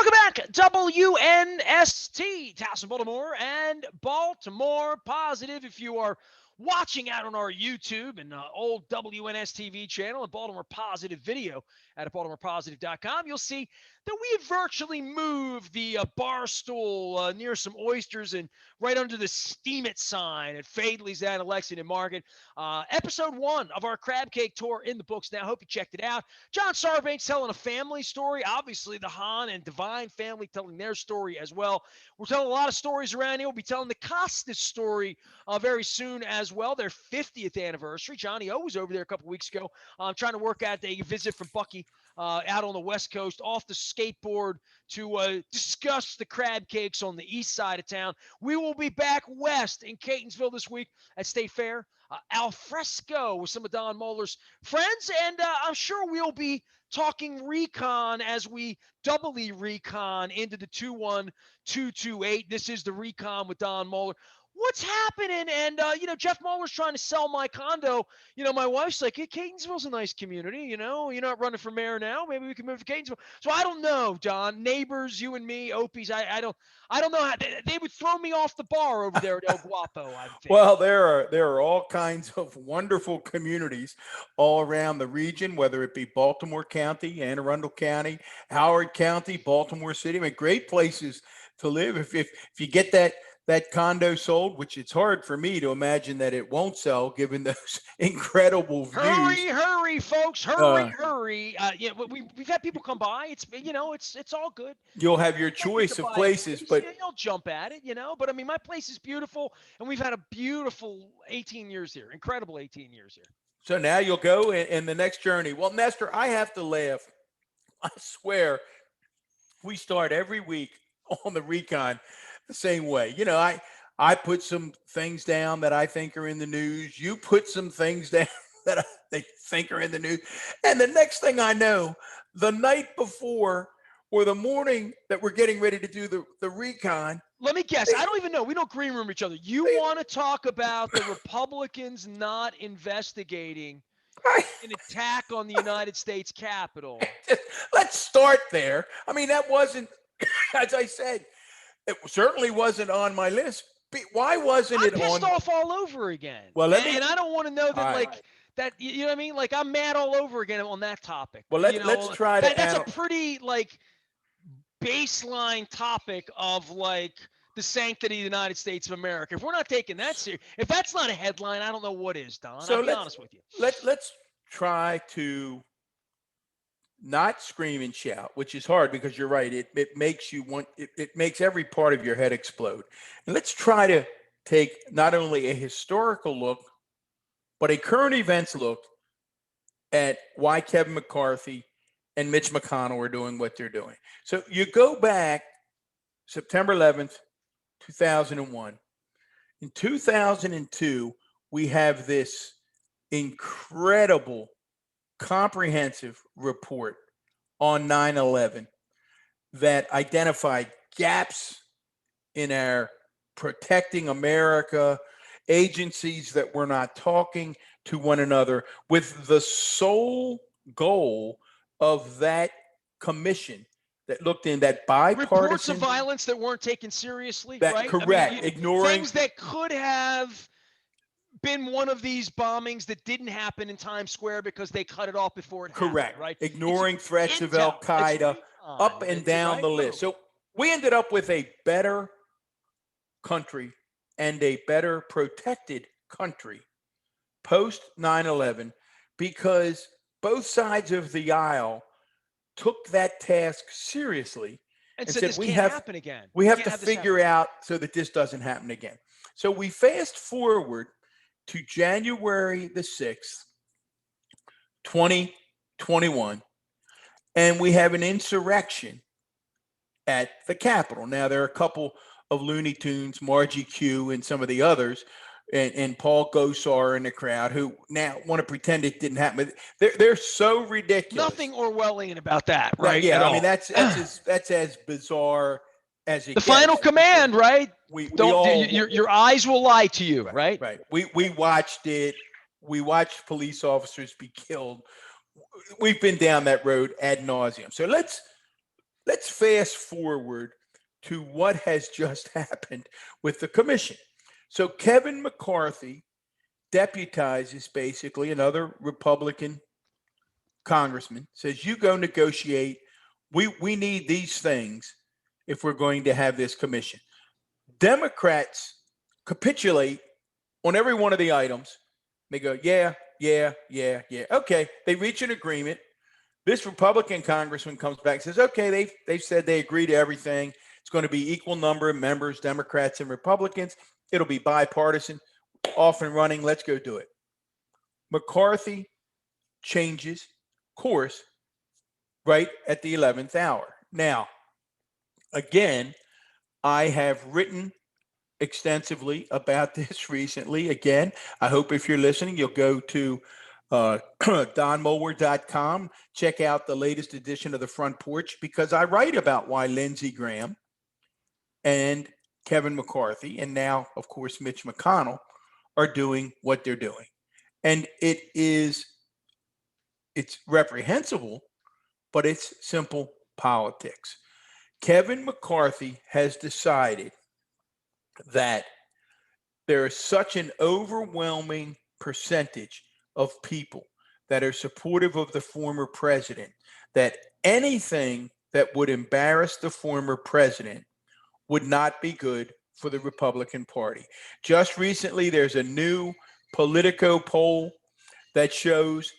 Welcome back, WNST, Towson, Baltimore, and Baltimore Positive. If you are watching out on our YouTube and old WNS TV channel and Baltimore Positive video at baltimorepositive.com, you'll see that we have virtually moved the bar stool near some oysters and right under the Steam It sign at Fadley's and Lexington Market. Episode 1 of our crab cake tour in the books now. Hope you checked it out. John Sarbanes telling a family story. Obviously, the Hahn and Divine family telling their story as well. We're telling a lot of stories around here. We'll be telling the Costas story very soon as well. Their 50th anniversary. Johnny O was over there a couple weeks ago trying to work out a visit from Bucky out on the West Coast off the skateboard to discuss the crab cakes on the east side of town. We will be back west in Catonsville this week at State Fair. Al fresco with some of Don Moeller's friends, and I'm sure we'll be talking Recon as we doubly Recon into the 21228. This is the Recon with Don Moeller. What's happening? And, Jeff Muller's trying to sell my condo. My wife's like, hey, Catonsville's a nice community. You're not running for mayor now. Maybe we can move to Catonsville. So I don't know, Don. Neighbors, you and me, Opies, I don't know how they would throw me off the bar over there at El Guapo, I think. Well, there are all kinds of wonderful communities all around the region, whether it be Baltimore County, Anne Arundel County, Howard County, Baltimore City. I mean, great places to live. If you get that condo sold, which it's hard for me to imagine that it won't sell given those incredible views. Hurry, folks. Hurry. We've had people come by. It's all good. You'll have your choice of places, but you'll jump at it, But I mean, my place is beautiful, and we've had a beautiful 18 years here. Incredible 18 years here. So now you'll go in the next journey. Well, Nestor, I have to laugh. I swear we start every week on the Recon the same way. I put some things down that I think are in the news. You put some things down that they think are in the news. And the next thing I know, the night before or the morning that we're getting ready to do the Recon. Let me guess. I don't even know. We don't green room each other. You want to talk about the Republicans not investigating an attack on the United States Capitol? Let's start there. I mean, that wasn't, as I said, it certainly wasn't on my list. Why wasn't it on? I'm pissed off all over again. Well, and I don't want to know that, that, you know what I mean? Like, I'm mad all over again on that topic. Well, let's try to. That's a pretty, baseline topic of, the sanctity of the United States of America. If we're not taking that serious, if that's not a headline, I don't know what is, Don. I'll be honest with you. Let's try to not scream and shout, which is hard because you're right. It makes you want, it makes every part of your head explode. And let's try to take not only a historical look, but a current events look at why Kevin McCarthy and Mitch McConnell are doing what they're doing. So you go back September 11th, 2001. In 2002, we have this incredible comprehensive report on 9/11 that identified gaps in our protecting America, agencies that were not talking to one another, with the sole goal of that commission that looked in that bipartisan reports of violence that weren't taken seriously. Right? Correct. I mean, ignoring things that could have been one of these bombings that didn't happen in Times Square because they cut it off before it happened, right? Ignoring threats of Al-Qaeda up and down the list. So we ended up with a better country and a better protected country post 9/11 because both sides of the aisle took that task seriously and said this can't happen again. We have to figure out so that this doesn't happen again. So we fast forward to January the 6th, 2021, and we have an insurrection at the Capitol. Now, there are a couple of Looney Tunes, Margie Q and some of the others, and Paul Gosar in the crowd who now want to pretend it didn't happen. They're so ridiculous. Nothing Orwellian about that, right? Yeah, I mean, that's as bizarre as it gets. The final command, right? Your eyes will lie to you, right? Right. We watched it. We watched police officers be killed. We've been down that road ad nauseum. So let's let's fast forward to what has just happened with the commission. So Kevin McCarthy deputizes basically another Republican congressman, says, you go negotiate. We need these things if we're going to have this commission. Democrats capitulate on every one of the items. They go, yeah, yeah, yeah, yeah. Okay. They reach an agreement. This Republican congressman comes back and says, okay, they've said they agree to everything. It's going to be equal number of members, Democrats and Republicans. It'll be bipartisan, off and running. Let's go do it. McCarthy changes course right at the 11th hour. Now, again, I have written extensively about this recently. Again, I hope if you're listening, you'll go to donmolwer.com, check out the latest edition of The Front Porch, because I write about why Lindsey Graham and Kevin McCarthy, and now, of course, Mitch McConnell, are doing what they're doing. And it's reprehensible, but it's simple politics. Kevin McCarthy has decided that there is such an overwhelming percentage of people that are supportive of the former president that anything that would embarrass the former president would not be good for the Republican Party. Just recently, there's a new Politico poll that shows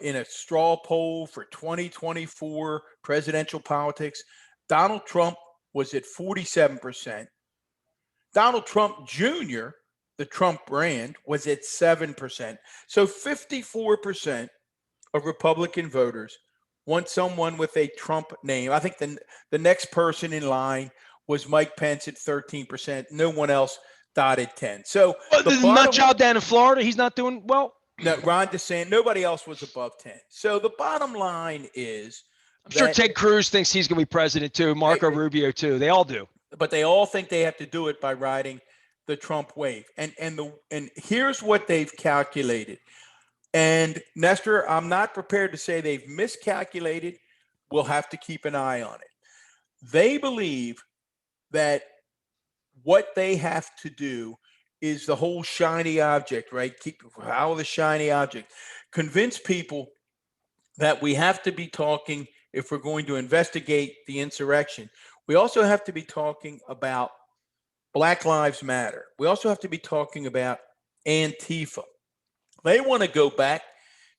in a straw poll for 2024 presidential politics, Donald Trump was at 47%. Donald Trump Jr., the Trump brand, was at 7%. So 54% of Republican voters want someone with a Trump name. I think the next person in line was Mike Pence at 13%. No one else dotted 10. So not Joe down in Florida. He's not doing well. No, Ron DeSantis. Nobody else was above 10. So the bottom line is, I'm sure Ted Cruz thinks he's going to be president too. Marco Rubio too. They all do. But they all think they have to do it by riding the Trump wave. And here's what they've calculated. And Nestor, I'm not prepared to say they've miscalculated. We'll have to keep an eye on it. They believe that what they have to do is the whole shiny object, right? How the shiny object. Convince people that we have to be talking, if we're going to investigate the insurrection, we also have to be talking about Black Lives Matter. We also have to be talking about Antifa. They want to go back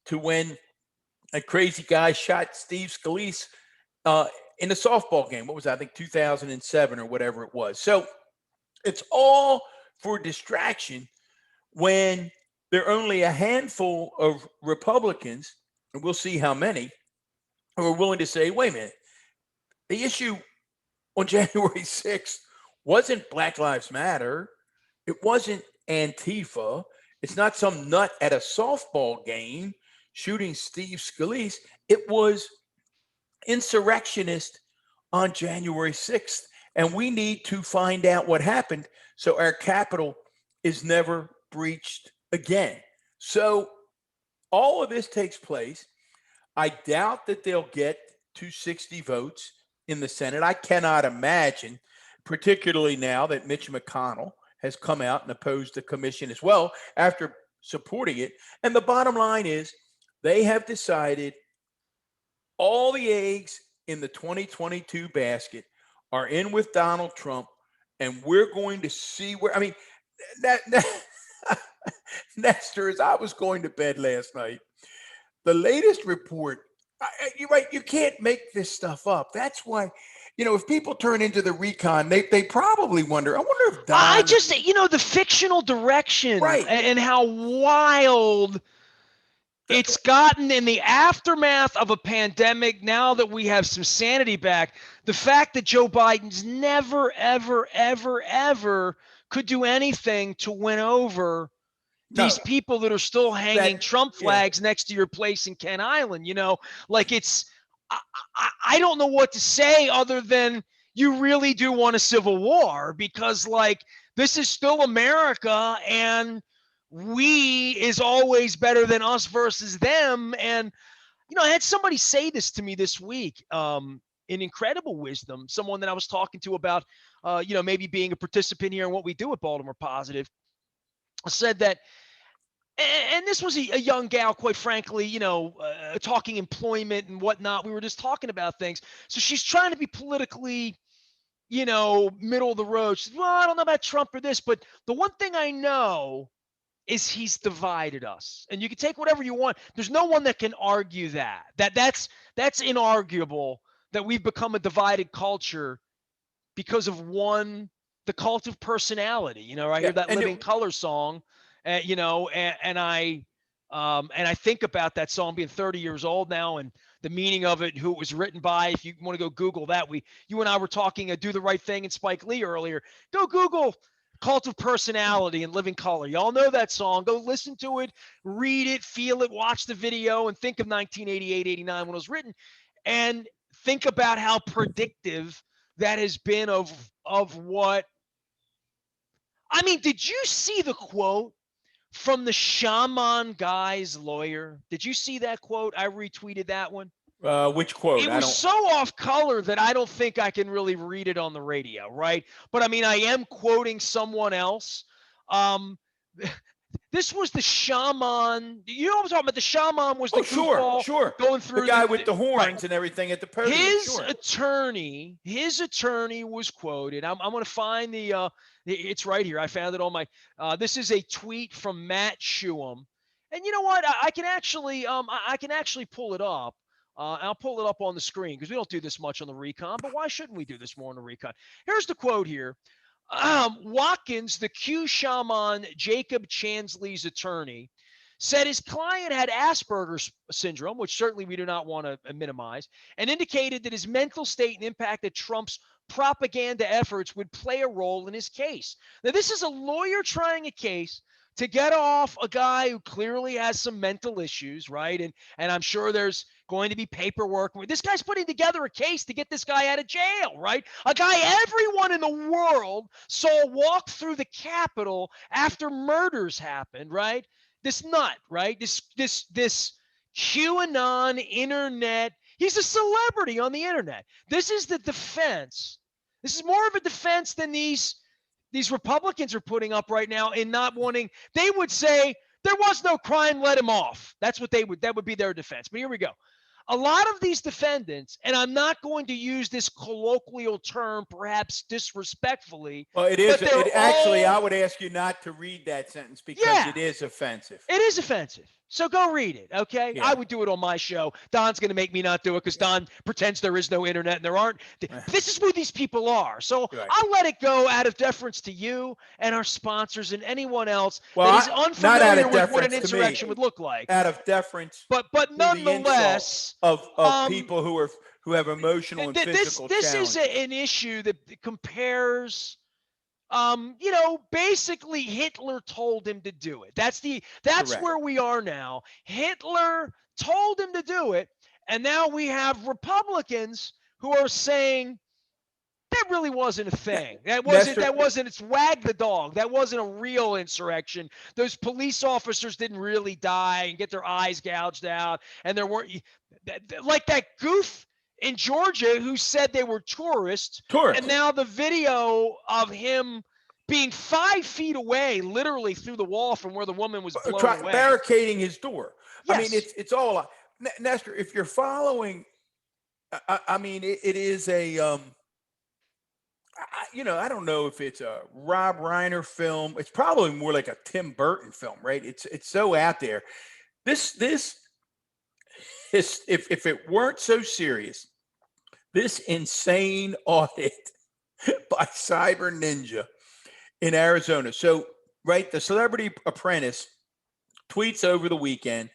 to when a crazy guy shot Steve Scalise in a softball game. What was that? I think 2007 or whatever it was. So it's all for distraction when there are only a handful of Republicans, and we'll see how many, who are willing to say, wait a minute, the issue on January 6th wasn't Black Lives Matter. It wasn't Antifa. It's not some nut at a softball game shooting Steve Scalise. It was insurrectionists on January 6th. And we need to find out what happened so our Capitol is never breached again. So all of this takes place. I doubt that they'll get 260 votes in the Senate. I cannot imagine, particularly now that Mitch McConnell has come out and opposed the commission as well after supporting it. And the bottom line is they have decided all the eggs in the 2022 basket are in with Donald Trump, and we're going to see where, I mean, Nestor, as I was going to bed last night, the latest report, you're right, you can't make this stuff up. That's why, if people turn into the Recon, they probably wonder, I wonder if Don... the fictional direction, right, and how wild it's gotten in the aftermath of a pandemic. Now that we have some sanity back, the fact that Joe Biden's never, ever, ever, ever could do anything to win over these people that are still hanging Trump flags next to your place in Kent Island, I don't know what to say other than you really do want a civil war, because this is still America, and we is always better than us versus them. And, I had somebody say this to me this week. in incredible wisdom, someone that I was talking to about, maybe being a participant here in what we do at Baltimore Positive, said that, and this was a young gal, quite frankly, talking employment and whatnot. We were just talking about things. So she's trying to be politically, middle of the road. She said, well, I don't know about Trump or this, but the one thing I know is he's divided us. And you can take whatever you want. There's no one that can argue that. That's inarguable that we've become a divided culture because of the cult of personality. I Yeah, hear that Living Color song, and I think about that song being 30 years old now and the meaning of it, who it was written by. If you want to go Google that, you and I were talking Do the Right Thing and Spike Lee earlier. Go Google Cult of Personality and Living Color. Y'all know that song. Go listen to it, read it, feel it, watch the video, and think of 1988, 89 when it was written, and think about how predictive that has been of what. I mean, did you see the quote from the shaman guy's lawyer? Did you see that quote? I retweeted that one. Which quote? It was so off color that I don't think I can really read it on the radio, right? But I mean, I am quoting someone else. This was the shaman. You know what I'm talking about? The shaman was the sure. going through the guy with the horns right. and everything at the podium. His attorney was quoted. I'm going to find it's right here. I found it on my. This is a tweet from Matt Schuem, and you know what? I can actually pull it up. I'll pull it up on the screen because we don't do this much on the Recon. But why shouldn't we do this more on the Recon? Here's the quote here. Watkins, the Q shaman, Jacob Chansley's attorney, said his client had Asperger's syndrome, which certainly we do not want to minimize, and indicated that his mental state and impact that Trump's propaganda efforts would play a role in his case. Now, this is a lawyer trying a case to get off a guy who clearly has some mental issues, right? And I'm sure there's going to be paperwork. This guy's putting together a case to get this guy out of jail, right? A guy everyone in the world saw walk through the Capitol after murders happened, right? This nut, right? This QAnon internet. He's a celebrity on the internet. This is the defense. This is more of a defense than these Republicans are putting up right now in not wanting. They would say there was no crime, let him off. That would be their defense. But here we go. A lot of these defendants, and I'm not going to use this colloquial term, perhaps disrespectfully. Well, it is. I would ask you not to read that sentence because it is offensive. It is offensive. So go read it, okay? Yeah. I would do it on my show. Don's going to make me not do it because Don pretends there is no internet and there aren't. This is who these people are. So I'll let it go out of deference to you and our sponsors and anyone else that is unfamiliar with what an insurrection would look like. Out of deference. But nonetheless, of people who have emotional and physical this challenges. Is an issue that compares. Basically Hitler told him to do it. That's Correct. Where we are now. Hitler told him to do it. And now we have Republicans who are saying that really wasn't a thing. That wasn't, it's wag the dog. That wasn't a real insurrection. Those police officers didn't really die and get their eyes gouged out. And there weren't, like that goof in Georgia who said they were tourists. And now the video of him being 5 feet away, literally through the wall from where the woman was blown away. Barricading his door. Yes. I mean, it's all, Nestor, if you're following, I mean, it is a, I don't know if it's a Rob Reiner film. It's probably more like a Tim Burton film, right? It's so out there. This if it weren't so serious, this insane audit by Cyber Ninja in Arizona. So, right, the Celebrity Apprentice tweets over the weekend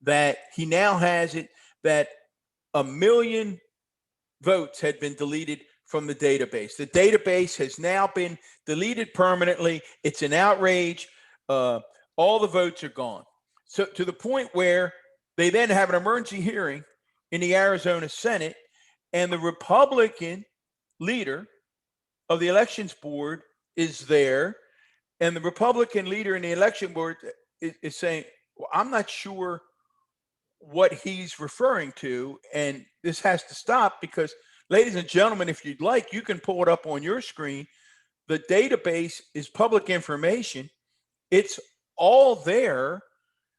that he now has it that 1 million votes had been deleted from the database. The database has now been deleted permanently. It's an outrage. All the votes are gone. So to the point where they then have an emergency hearing in the Arizona Senate, and the Republican leader of the elections board is there, and the Republican leader in the election board is saying, well, I'm not sure what he's referring to, and this has to stop because Ladies and gentlemen, if you'd like, you can pull it up on your screen. The database is public information. It's all there.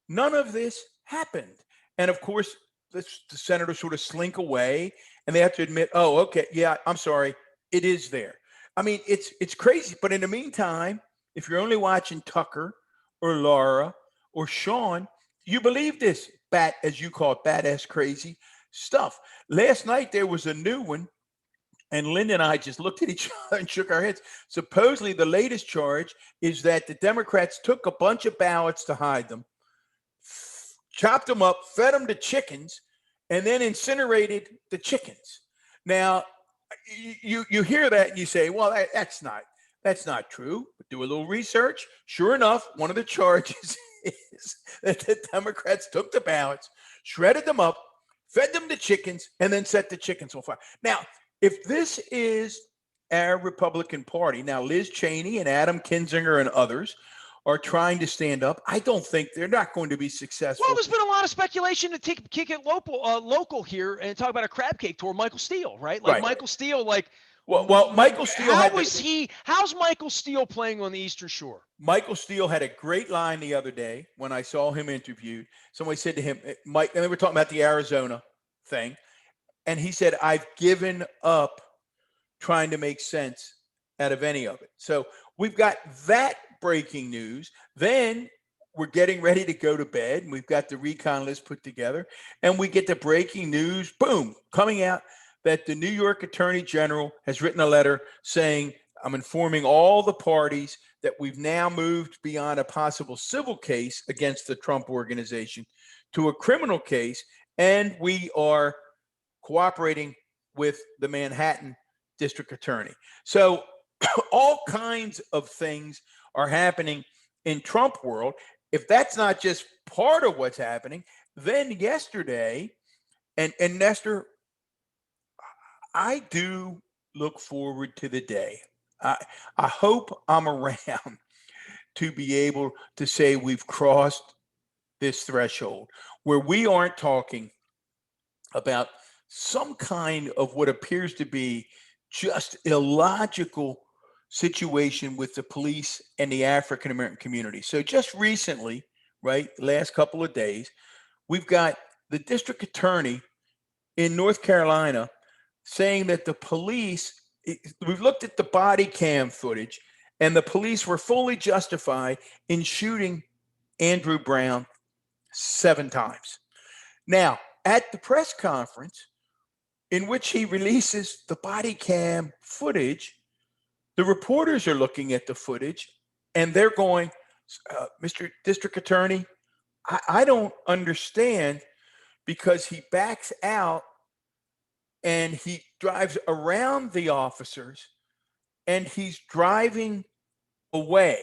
None of this happened. And of course, the senators sort of slink away and they have to admit, oh, okay, yeah, I'm sorry, it is there. I mean, it's crazy. But in the meantime, if you're only watching Tucker or Laura or Sean, you believe this bat, as you call it, badass crazy stuff. Last night there was a new one, and Linda and I just looked at each other and shook our heads. Supposedly, the latest charge is that the Democrats took a bunch of ballots to hide them, chopped them up, fed them to chickens, and then incinerated the chickens. Now, you hear that and you say, well, that's not true. But do a little research. Sure enough, one of the charges is that the Democrats took the ballots, shredded them up, fed them to chickens, and then set the chickens on fire. Now, if this is our Republican Party, now Liz Cheney and Adam Kinzinger and others are trying to stand up. I don't think they're not going to be successful. Well, there's been a lot of speculation to kick it local here and talk about a crab cake tour. Michael Steele, right? Like right. Michael Steele, like. Well, Michael Steele. How's Michael Steele playing on the Eastern Shore? Michael Steele had a great line the other day when I saw him interviewed. Somebody said to him, Mike, and they were talking about the Arizona thing. And he said, I've given up trying to make sense out of any of it. So we've got that breaking news. Then we're getting ready to go to bed. And we've got the recon list put together. And we get the breaking news, boom, coming out that the New York Attorney General has written a letter saying, I'm informing all the parties that we've now moved beyond a possible civil case against the Trump organization to a criminal case. And we are cooperating with the Manhattan District Attorney. So all kinds of things are happening in Trump world. If that's not just part of what's happening, then yesterday, and Nestor, I do look forward to the day. I hope I'm around to be able to say we've crossed this threshold where we aren't talking about some kind of what appears to be just illogical situation with the police and the African American community. So just recently, right, last couple of days, we've got the district attorney in North Carolina saying that the police, we've looked at the body cam footage, and the police were fully justified in shooting Andrew Brown 7 times. Now, at the press conference in which he releases the body cam footage, the reporters are looking at the footage and they're going, Mr. District Attorney, I don't understand, because he backs out and he drives around the officers and he's driving away.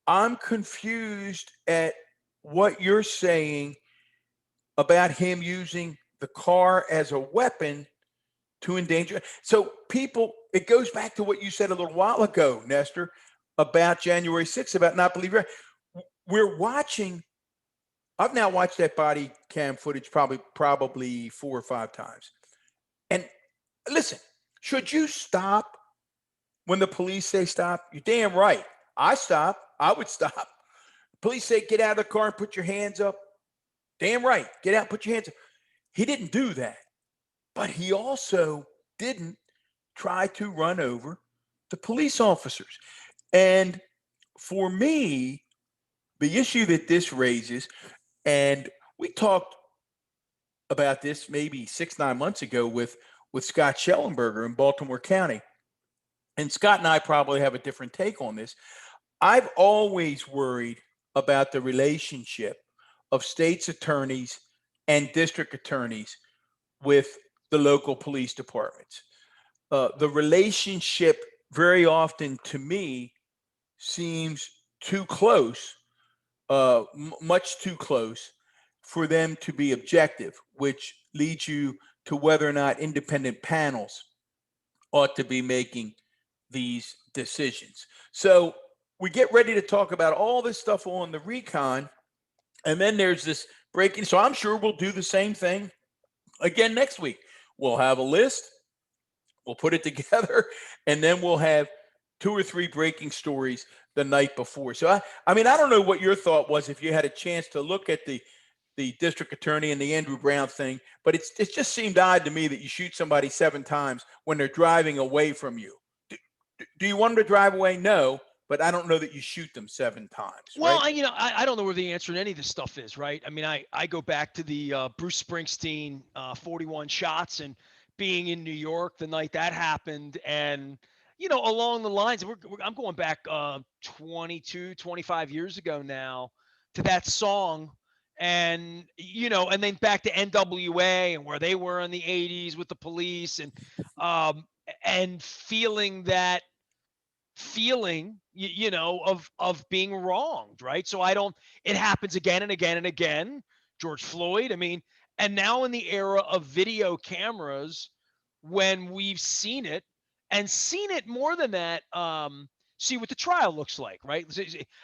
I'm confused at what you're saying about him using the car as a weapon to endanger. So people, it goes back to what you said a little while ago, Nestor, about January 6th, about not believing. We're watching, I've now watched that body cam footage probably 4 or 5 times. And listen, should you stop when the police say stop? You're damn right. I stop. I would stop. Police say get out of the car and put your hands up. Damn right. Get out, put your hands up. He didn't do that. But he also didn't try to run over the police officers. And for me, the issue that this raises, and we talked about this maybe 6-9 months ago with Scott Schellenberger in Baltimore County. And Scott and I probably have a different take on this. I've always worried about the relationship of state's attorneys and district attorneys with the local police departments. The relationship very often to me seems too close, much too close for them to be objective, which leads you to whether or not independent panels ought to be making these decisions. So we get ready to talk about all this stuff on the recon, and then there's this breaking. So I'm sure we'll do the same thing again next week. We'll have a list. We'll put it together, and then we'll have 2 or 3 breaking stories the night before. So I mean, I don't know what your thought was if you had a chance to look at the district attorney and the Andrew Brown thing, but it just seemed odd to me that you shoot somebody 7 times when they're driving away from you. Do you want them to drive away? No, but I don't know that you shoot them 7 times, Well, right? I don't know where the answer to any of this stuff is, right? I mean, I go back to the Bruce Springsteen 41 shots and being in New York the night that happened. And, along the lines, I'm going back 22, 25 years ago now to that song. And then back to NWA and where they were in the 80s with the police and feeling of being wronged, right? So I don't it happens again and again and again. George Floyd, I mean, and now in the era of video cameras, when we've seen it and seen it more than that, see what the trial looks like, right?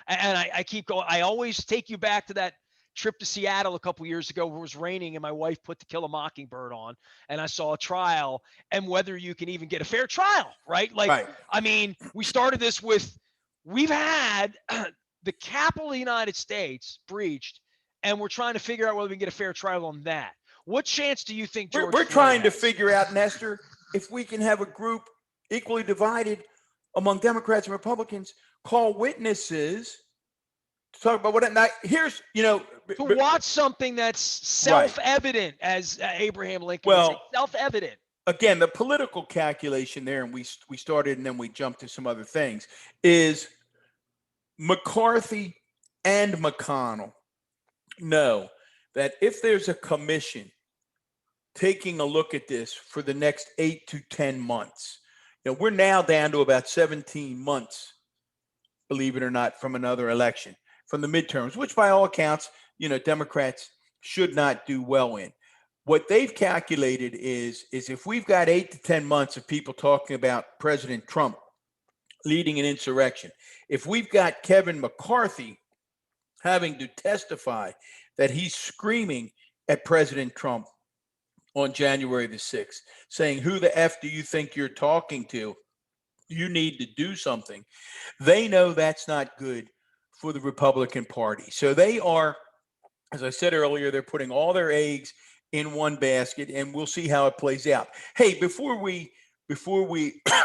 And I keep going, I always take you back to that trip to Seattle a couple years ago where it was raining and my wife put To Kill a Mockingbird on and I saw a trial and whether you can even get a fair trial, right? Like, Right. I mean, we started this with we've had the Capitol of the United States breached, and we're trying to figure out whether we can get a fair trial on that. What chance do you think George We're Floyd trying to has? figure out, Nestor, if we can have a group equally divided among Democrats and Republicans call witnesses to talk about what. Now, here's, To watch something that's right. self-evident, as Abraham Lincoln would say, Well, self-evident. again, the political calculation there, and we started and then we jumped to some other things, is McCarthy and McConnell know that if there's a commission taking a look at this for the next 8 to 10 months, we're now down to about 17 months, believe it or not, from another election, from the midterms, which by all accounts, Democrats should not do well in. What they've calculated is if we've got 8 to 10 months of people talking about President Trump leading an insurrection, if we've got Kevin McCarthy having to testify that he's screaming at President Trump on January the 6th, saying, "Who the F do you think you're talking to? You need to do something." They know that's not good for the Republican Party. So they are, as I said earlier, they're putting all their eggs in one basket, and we'll see how it plays out. Hey, before we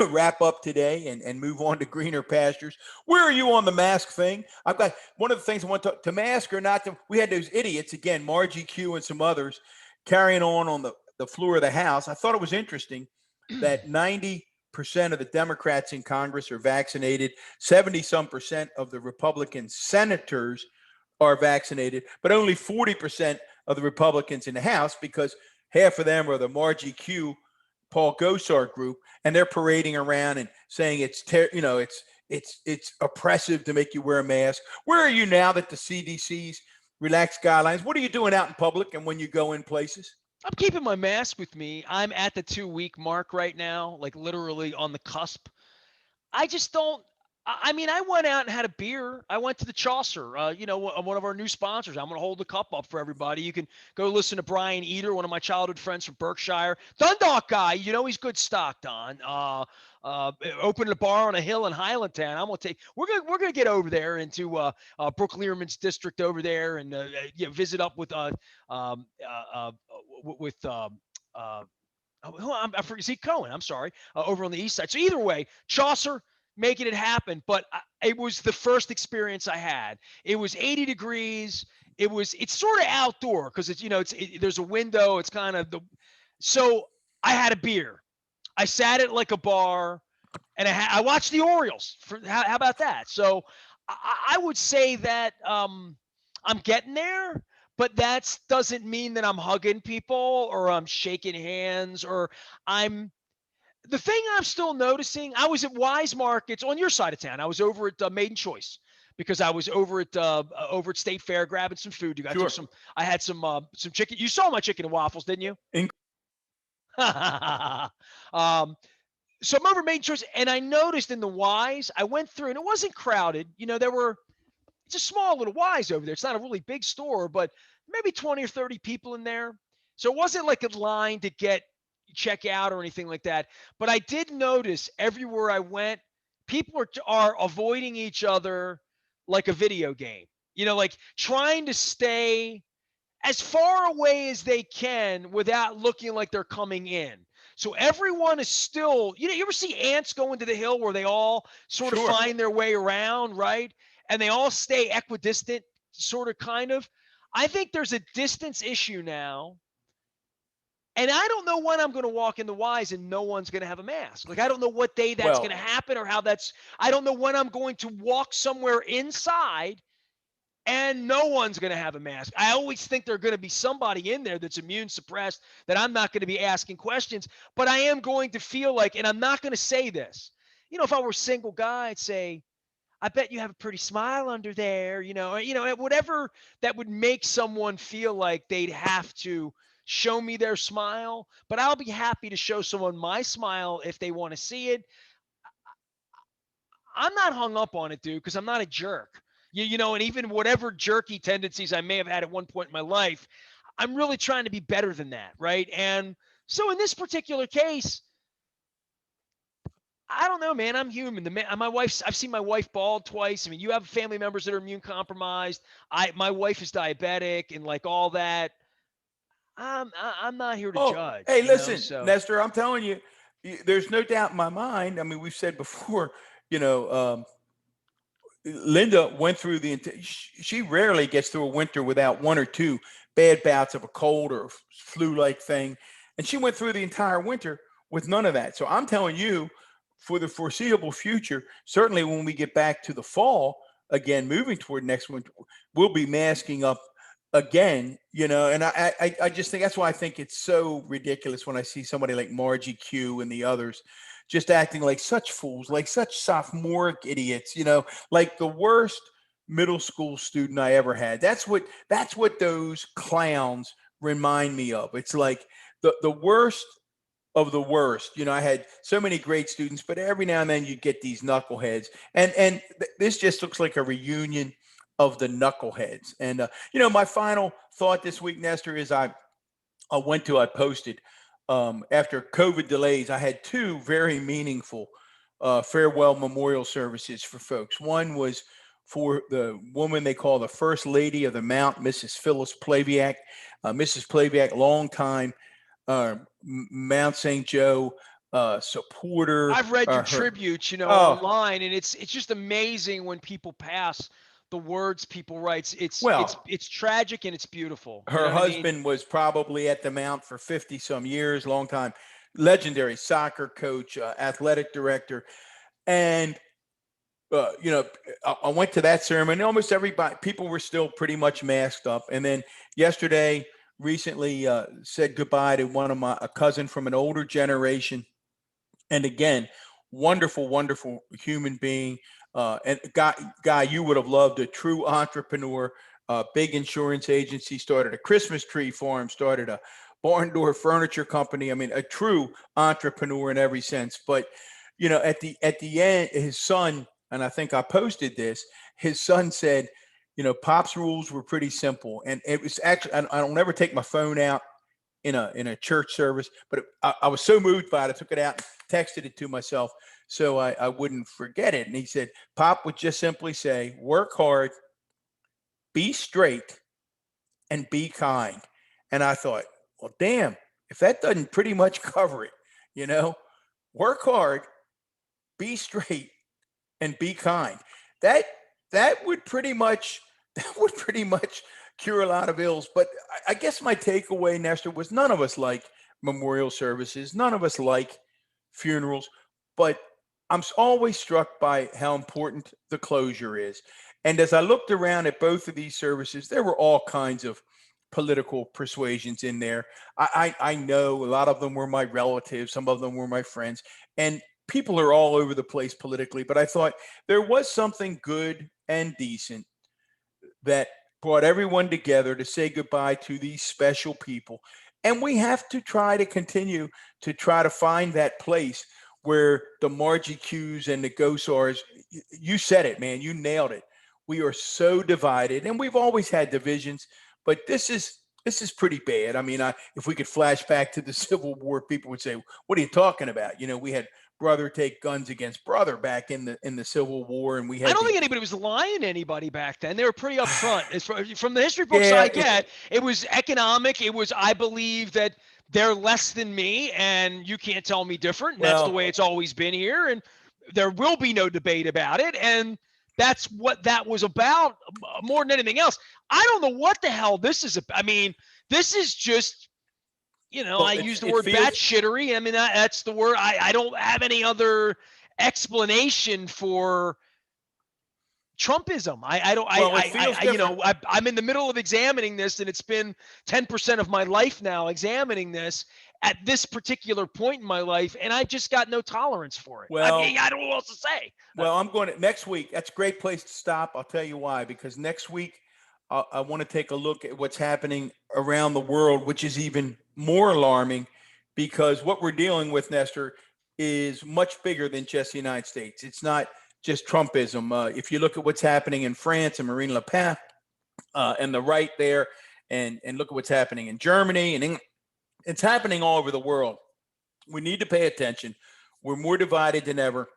wrap up today and move on to greener pastures, where are you on the mask thing? I've got one of the things I want to mask or not to. We had those idiots again, Margie Q and some others, carrying on the floor of the House. I thought it was interesting that 90% of the Democrats in Congress are vaccinated. 70-some percent of the Republican senators are vaccinated, but only 40% of the Republicans in the House, because half of them are the Margie Q, Paul Gosar group, and they're parading around and saying it's oppressive to make you wear a mask. Where are you now that the CDC's relaxed guidelines? What are you doing out in public and when you go in places? I'm keeping my mask with me. I'm at the 2-week mark right now, like literally on the cusp. I just don't. I mean, I went out and had a beer. I went to the Chaucer, one of our new sponsors. I'm going to hold the cup up for everybody. You can go listen to Brian Eater, one of my childhood friends from Berkshire. Dundalk guy, he's good stock, Don. Opening a bar on a hill in Highlandtown. I'm going to take. We're gonna get over there into Brooke Learman's district over there and visit up with with I forget Zeke Cohen. I'm sorry, over on the east side. So either way, Chaucer making it happen. But it was the first experience I had. It was 80 degrees. It's sort of outdoor because there's a window. It's kind of so I had a beer. I sat at like a bar, and I watched the Orioles. How about that? So I would say that I'm getting there, but that doesn't mean that I'm hugging people or I'm shaking hands or I'm. The thing I'm still noticing, I was at Wise Markets on your side of town. I was over at Maiden Choice because I was over at State Fair grabbing some food. You got Sure. I had some chicken. You saw my chicken and waffles, didn't you? So I'm over at Maiden Choice, and I noticed in the Wise, I went through, and it wasn't crowded. It's a small little Wise over there. It's not a really big store, but maybe 20 or 30 people in there. So it wasn't like a line to get check out or anything like that. But I did notice everywhere I went, people are avoiding each other like a video game. Like trying to stay as far away as they can without looking like they're coming in. So everyone is still, you ever see ants go into the hill where they all sort of Sure. find their way around, right? And they all stay equidistant, sort of, kind of. I think there's a distance issue now. And I don't know when I'm going to walk in the Wise and no one's going to have a mask. Like, I don't know what day that's going to Well, happen or I don't know when I'm going to walk somewhere inside and no one's going to have a mask. I always think there's going to be somebody in there that's immune suppressed that I'm not going to be asking questions, but I am going to feel like, and I'm not going to say this, if I were a single guy, I'd say, I bet you have a pretty smile under there, whatever that would make someone feel like they'd have to show me their smile, but I'll be happy to show someone my smile if they want to see it. I'm not hung up on it, dude, because I'm not a jerk. And even whatever jerky tendencies I may have had at one point in my life, I'm really trying to be better than that, right? And so in this particular case, I don't know, man. I'm human. I've seen my wife bald twice. I mean, you have family members that are immune compromised. My wife is diabetic and like all that. I'm not here to oh, judge, hey, listen, So Nestor, I'm telling you, there's no doubt in my mind. I mean, we've said before, you know, Linda went through she rarely gets through a winter without one or two bad bouts of a cold or flu-like thing. And she went through the entire winter with none of that. So I'm telling you, for the foreseeable future, certainly when we get back to the fall, again, moving toward next winter, we'll be masking up again, and I just think that's why I think it's so ridiculous when I see somebody like Margie Q and the others just acting like such fools, like such sophomoric idiots, like the worst middle school student I ever had. That's what those clowns remind me of. It's like the worst of the worst. I had so many great students, but every now and then you get these knuckleheads, and this just looks like a reunion of the knuckleheads. And my final thought this week, Nestor, is I posted after COVID delays, I had two very meaningful farewell memorial services for folks. One was for the woman they call the First Lady of the Mount, Mrs. Phyllis Plaviak. Mrs. Plaviak, long time Mount St. Joe supporter. I've read your Her tributes, Oh, online, and it's just amazing when people pass the words people write. well, It's tragic and it's beautiful. You her know what I mean? husband was probably at the Mount for 50 some years, long time, legendary soccer coach, athletic director. And, I went to that ceremony. Almost everybody, people were still pretty much masked up. And then yesterday, recently said goodbye to a cousin from an older generation. And again, wonderful, wonderful human being. And guy you would have loved, a true entrepreneur, big insurance agency, started a Christmas tree farm, started a barn door furniture company. I mean, a true entrepreneur in every sense. But, at the end, his son, and I think I posted this, his son said, Pop's rules were pretty simple. And it was actually, I don't ever take my phone out in a church service, but I was so moved by it, I took it out and texted it to myself so I wouldn't forget it. And he said, Pop would just simply say, work hard, be straight, and be kind. And I thought, well, damn, if that doesn't pretty much cover it, work hard, be straight, and be kind. That that would pretty much that would pretty much cure a lot of ills. But I guess my takeaway, Nestor, was none of us like memorial services. None of us like funerals. But I'm always struck by how important the closure is. And as I looked around at both of these services, there were all kinds of political persuasions in there. I know a lot of them were my relatives, some of them were my friends, and people are all over the place politically. But I thought there was something good and decent that brought everyone together to say goodbye to these special people. And we have to try to continue to try to find that place where the Margie Qs and the Gosars, you said it, man, you nailed it. We are so divided, and we've always had divisions, but this is this is pretty bad. I mean, if we could flash back to the Civil War, people would say, "What are you talking about?" We had brother take guns against brother back in the Civil War, and we I had don't the think anybody was lying to anybody back then. They were pretty upfront. As from the history books yeah, I get, it was economic. It was, I believe that they're less than me, and you can't tell me different. And that's the well, way it's always been here, and there will be no debate about it. And that's what that was about more than anything else. I don't know what the hell this is. I mean, this is just, well, I use the it word feels batshittery. I mean, that's the word. I don't have any other explanation for Trumpism. well, it feels different. I'm in the middle of examining this, and it's been 10% of my life now examining this at this particular point in my life, and I just got no tolerance for it. I Well, mean, I don't know what else to say. I'm going to next week. That's a great place to stop. I'll tell you why. Because next week, I want to take a look at what's happening around the world, which is even more alarming because what we're dealing with, Nestor, is much bigger than just the United States. It's not just Trumpism. If you look at what's happening in France and Marine Le Pen and the right there, and look at what's happening in Germany and England, it's happening all over the world. We need to pay attention. We're more divided than ever.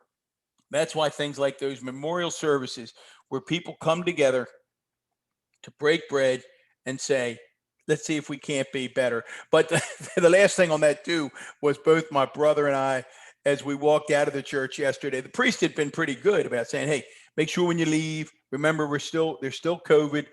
That's why things like those memorial services where people come together to break bread and say, let's see if we can't be better. But the last thing on that too was both my brother and I, as we walked out of the church yesterday, the priest had been pretty good about saying, hey, make sure when you leave, remember there's still COVID.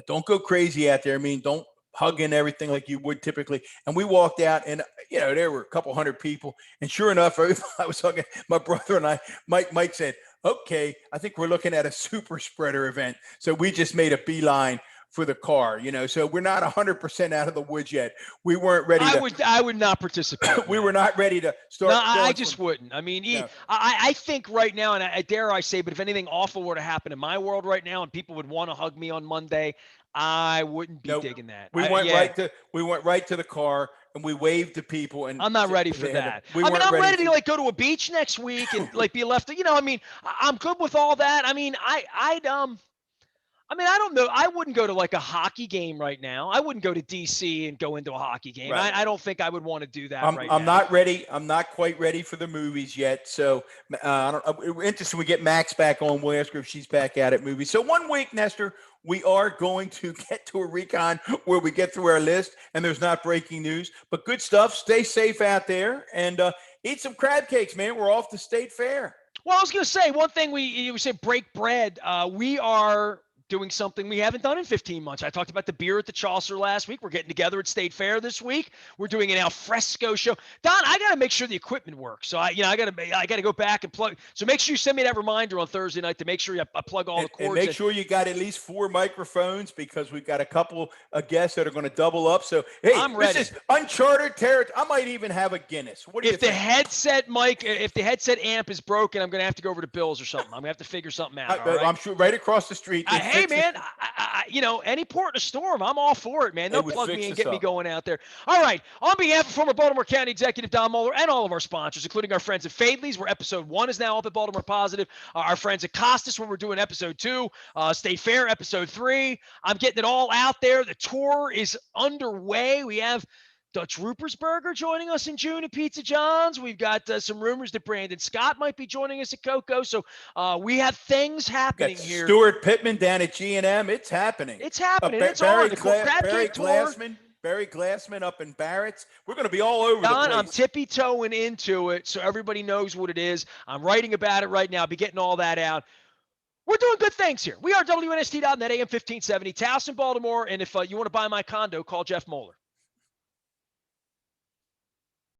Don't go crazy out there. I mean, don't hug and everything like you would typically. And we walked out and, there were a couple hundred people. And sure enough, I was talking, my brother and I, Mike said, okay, I think we're looking at a super spreader event. So we just made a beeline for the car, so we're not 100% out of the woods yet. We weren't ready I would not participate. We were not ready to start. No, I just wouldn't. I mean, no. I think right now, and I dare I say, but if anything awful were to happen in my world right now and people would want to hug me on Monday, I wouldn't be digging that. We went right to the car and we waved to people, and I'm not ready for that. I'm ready to go to a beach next week and be left. I'm good with all that. I mean, I don't know. I wouldn't go to like a hockey game right now. I wouldn't go to DC and go into a hockey game. Right. I don't think I would want to do that right now. I'm not ready. I'm not quite ready for the movies yet. So we're interested. We get Max back on. We'll ask her if she's back out at movies. So 1 week, Nestor, we are going to get to a recon where we get through our list and there's not breaking news, but good stuff. Stay safe out there and eat some crab cakes, man. We're off to State Fair. Well, I was going to say one thing. We said break bread. We are doing something we haven't done in 15 months. I talked about the beer at the Chaucer last week. We're getting together at State Fair this week. We're doing an al fresco show. Don, I got to make sure the equipment works. So I got to go back and plug. So make sure you send me that reminder on Thursday night to make sure I plug all the cords. And make sure you got at least 4 microphones because we've got a couple of guests that are going to double up. So hey, I'm ready. This is uncharted territory. I might even have a Guinness. What do you think? If the headset amp is broken, I'm going to have to go over to Bill's or something. I'm going to have to figure something out. All right? I'm sure right across the street. Hey man, any port in a storm, I'm all for it, man. They'll plug me and get me going out there. All right. On behalf of former Baltimore County Executive Don Moeller and all of our sponsors, including our friends at Fadley's, where episode 1 is now up at Baltimore Positive, our friends at Costas, where we're doing episode 2, State Fair, episode 3. I'm getting it all out there. The tour is underway. We have Dutch Rupersberger joining us in June at Pizza John's. We've got some rumors that Brandon Scott might be joining us at Coco. So we have things happening here. Stuart Pittman down at G&M. It's happening. It's happening. It's on. The Crab Cake Tour. Barry Glassman up in Barrett's. We're going to be all over Don, the place. I'm tippy-toeing into it so everybody knows what it is. I'm writing about it right now. I'll be getting all that out. We're doing good things here. We are WNST.net, AM 1570, Towson, Baltimore. And if you want to buy my condo, call Jeff Moeller.